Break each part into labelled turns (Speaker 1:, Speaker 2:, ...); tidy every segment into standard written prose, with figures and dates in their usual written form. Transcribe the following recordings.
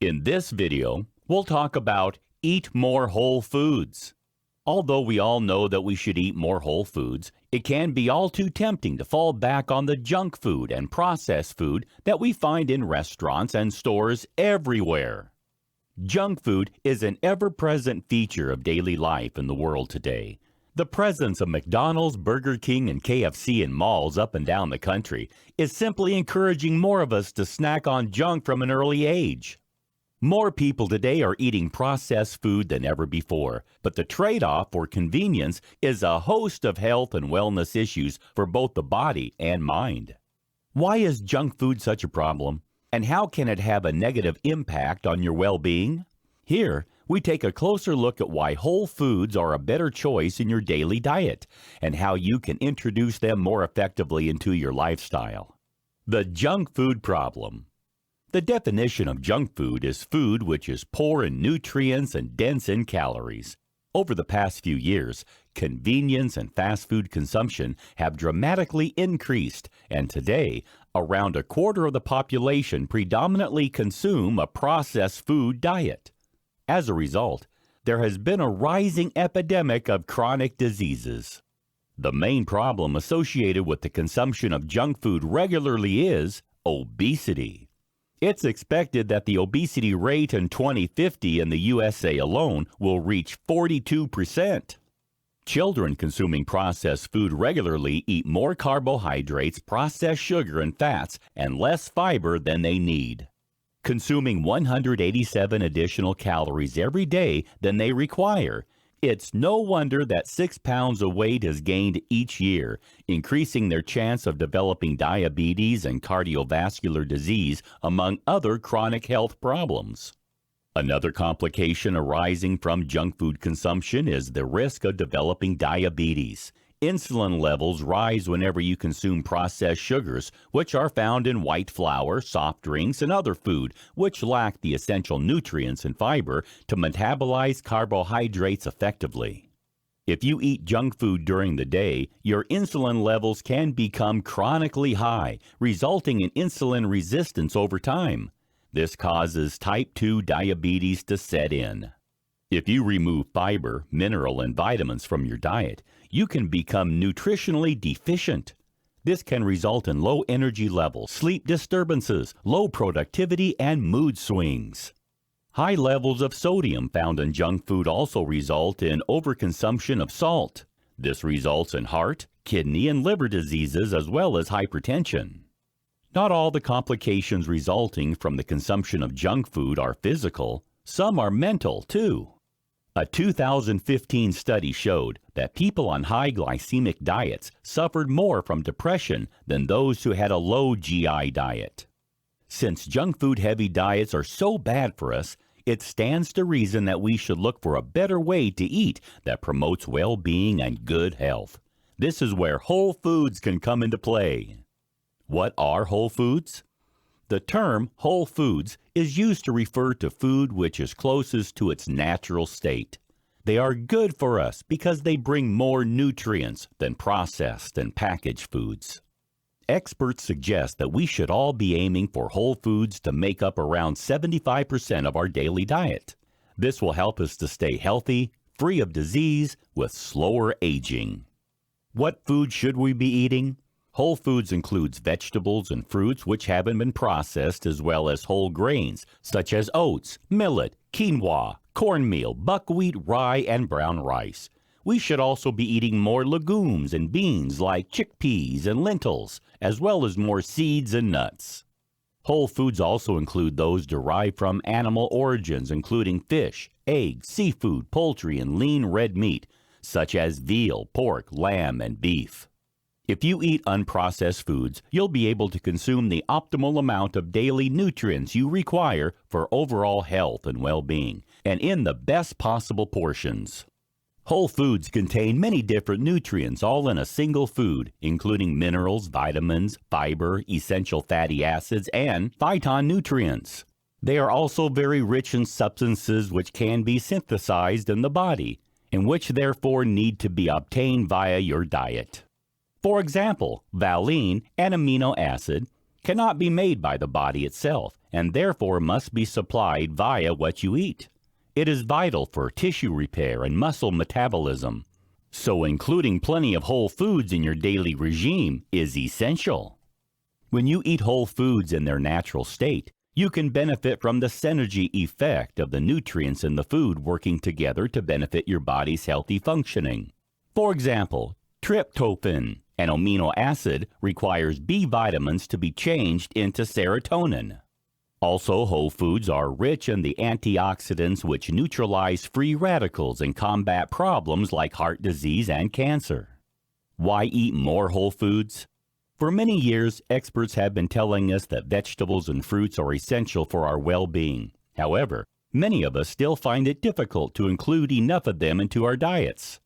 Speaker 1: In this video, we'll talk about eat more whole foods. Although we all know that we should eat more whole foods, it can be all too tempting to fall back on the junk food and processed food that we find in restaurants and stores everywhere. Junk food is an ever-present feature of daily life in the world today. The presence of McDonald's, Burger King, and KFC in malls up and down the country is simply encouraging more of us to snack on junk from an early age. More people today are eating processed food than ever before, but the trade-off for convenience is a host of health and wellness issues for both the body and mind. Why is junk food such a problem, and how can it have a negative impact on your well-being? Here, we take a closer look at why whole foods are a better choice in your daily diet, and how you can introduce them more effectively into your lifestyle. The junk food problem. The definition of junk food is food which is poor in nutrients and dense in calories. Over the past few years, convenience and fast food consumption have dramatically increased, and today, around a quarter of the population predominantly consume a processed food diet. As a result, there has been a rising epidemic of chronic diseases. The main problem associated with the consumption of junk food regularly is obesity. It's expected that the obesity rate in 2050 in the USA alone will reach 42%. Children consuming processed food regularly eat more carbohydrates, processed sugar, and fats, and less fiber than they need, consuming 187 additional calories every day than they require. It's no wonder that 6 pounds of weight is gained each year, increasing their chance of developing diabetes and cardiovascular disease, among other chronic health problems. Another complication arising from junk food consumption is the risk of developing diabetes. Insulin levels rise whenever you consume processed sugars, which are found in white flour, soft drinks, and other food, which lack the essential nutrients and fiber to metabolize carbohydrates effectively. If you eat junk food during the day, your insulin levels can become chronically high, resulting in insulin resistance over time. This causes type 2 diabetes to set in. If you remove fiber, mineral, and vitamins from your diet, you can become nutritionally deficient. This can result in low energy levels, sleep disturbances, low productivity, and mood swings. High levels of sodium found in junk food also result in overconsumption of salt. This results in heart, kidney, and liver diseases as well as hypertension. Not all the complications resulting from the consumption of junk food are physical. Some are mental, too. A 2015 study showed that people on high glycemic diets suffered more from depression than those who had a low GI diet. Since junk food heavy diets are so bad for us, it stands to reason that we should look for a better way to eat that promotes well-being and good health. This is where whole foods can come into play. What are whole foods? The term whole foods is used to refer to food which is closest to its natural state. They are good for us because they bring more nutrients than processed and packaged foods. Experts suggest that we should all be aiming for whole foods to make up around 75% of our daily diet. This will help us to stay healthy, free of disease, with slower aging. What food should we be eating? Whole foods includes vegetables and fruits which haven't been processed, as well as whole grains such as oats, millet, quinoa, cornmeal, buckwheat, rye, and brown rice. We should also be eating more legumes and beans like chickpeas and lentils, as well as more seeds and nuts. Whole foods also include those derived from animal origins, including fish, eggs, seafood, poultry, and lean red meat, such as veal, pork, lamb, and beef. If you eat unprocessed foods, you'll be able to consume the optimal amount of daily nutrients you require for overall health and well-being, and in the best possible portions. Whole foods contain many different nutrients all in a single food, including minerals, vitamins, fiber, essential fatty acids, and phytonutrients. They are also very rich in substances which can be synthesized in the body, and which therefore need to be obtained via your diet. For example, valine, an amino acid, cannot be made by the body itself and therefore must be supplied via what you eat. It is vital for tissue repair and muscle metabolism. So including plenty of whole foods in your daily regime is essential. When you eat whole foods in their natural state, you can benefit from the synergy effect of the nutrients in the food working together to benefit your body's healthy functioning. For example, tryptophan, an amino acid, requires B vitamins to be changed into serotonin. Also, whole foods are rich in the antioxidants which neutralize free radicals and combat problems like heart disease and cancer. Why eat more whole foods? For many years, experts have been telling us that vegetables and fruits are essential for our well-being. However, many of us still find it difficult to include enough of them into our diets.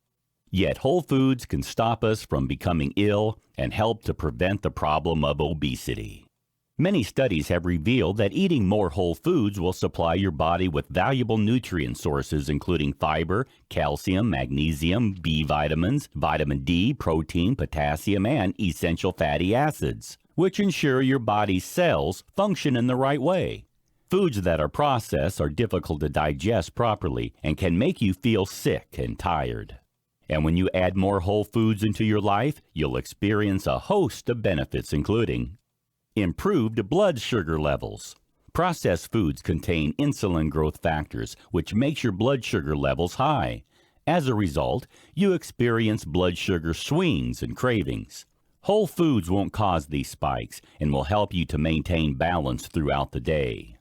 Speaker 1: Yet whole foods can stop us from becoming ill and help to prevent the problem of obesity. Many studies have revealed that eating more whole foods will supply your body with valuable nutrient sources including fiber, calcium, magnesium, B vitamins, vitamin D, protein, potassium, and essential fatty acids, which ensure your body's cells function in the right way. Foods that are processed are difficult to digest properly and can make you feel sick and tired. And when you add more whole foods into your life, you'll experience a host of benefits including improved blood sugar levels. Processed foods contain insulin growth factors, which makes your blood sugar levels high. As a result, you experience blood sugar swings and cravings. Whole foods won't cause these spikes and will help you to maintain balance throughout the day.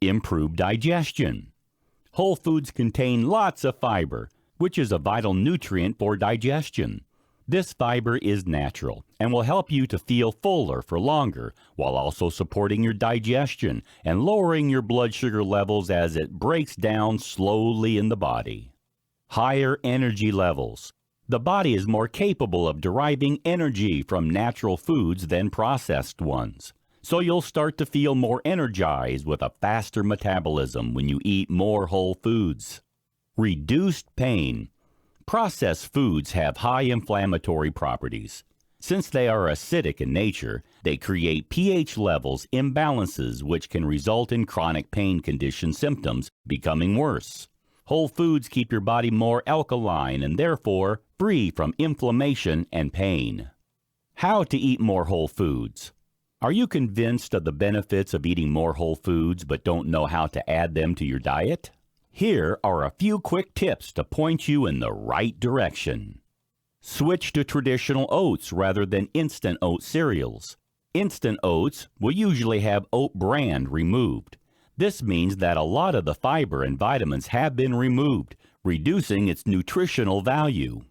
Speaker 1: Improved digestion. Whole foods contain lots of fiber, which is a vital nutrient for digestion. This fiber is natural and will help you to feel fuller for longer while also supporting your digestion and lowering your blood sugar levels as it breaks down slowly in the body. Higher energy levels. The body is more capable of deriving energy from natural foods than processed ones. So you'll start to feel more energized with a faster metabolism when you eat more whole foods. Reduced pain. Processed foods have high inflammatory properties. Since they are acidic in nature, they create pH levels imbalances which can result in chronic pain condition symptoms becoming worse. Whole foods keep your body more alkaline and therefore free from inflammation and pain. How to eat more whole foods. Are you convinced of the benefits of eating more whole foods but don't know how to add them to your diet? Here are a few quick tips to point you in the right direction. Switch to traditional oats rather than instant oat cereals. Instant oats will usually have oat bran removed. This means that a lot of the fiber and vitamins have been removed, reducing its nutritional value.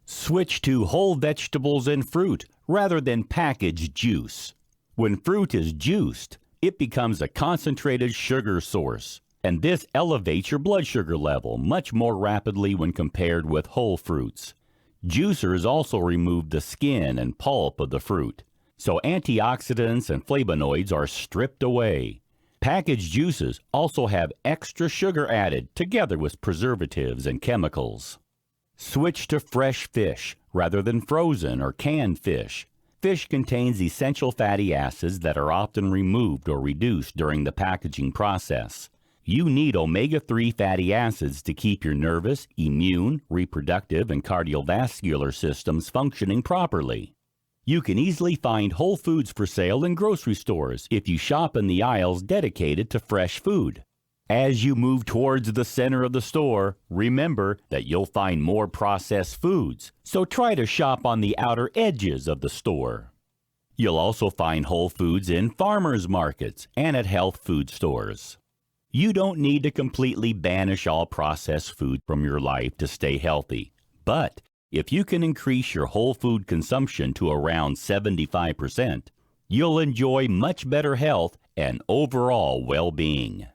Speaker 1: Switch to whole vegetables and fruit rather than packaged juice. When fruit is juiced, it becomes a concentrated sugar source, and this elevates your blood sugar level much more rapidly when compared with whole fruits. Juicers also remove the skin and pulp of the fruit, so antioxidants and flavonoids are stripped away. Packaged juices also have extra sugar added together with preservatives and chemicals. Switch to fresh fish rather than frozen or canned fish. Fish contains essential fatty acids that are often removed or reduced during the packaging process. You need omega-3 fatty acids to keep your nervous, immune, reproductive, and cardiovascular systems functioning properly. You can easily find whole foods for sale in grocery stores if you shop in the aisles dedicated to fresh food. As you move towards the center of the store, remember that you'll find more processed foods, so try to shop on the outer edges of the store. You'll also find whole foods in farmers markets and at health food stores. You don't need to completely banish all processed food from your life to stay healthy, but if you can increase your whole food consumption to around 75%, you'll enjoy much better health and overall well-being.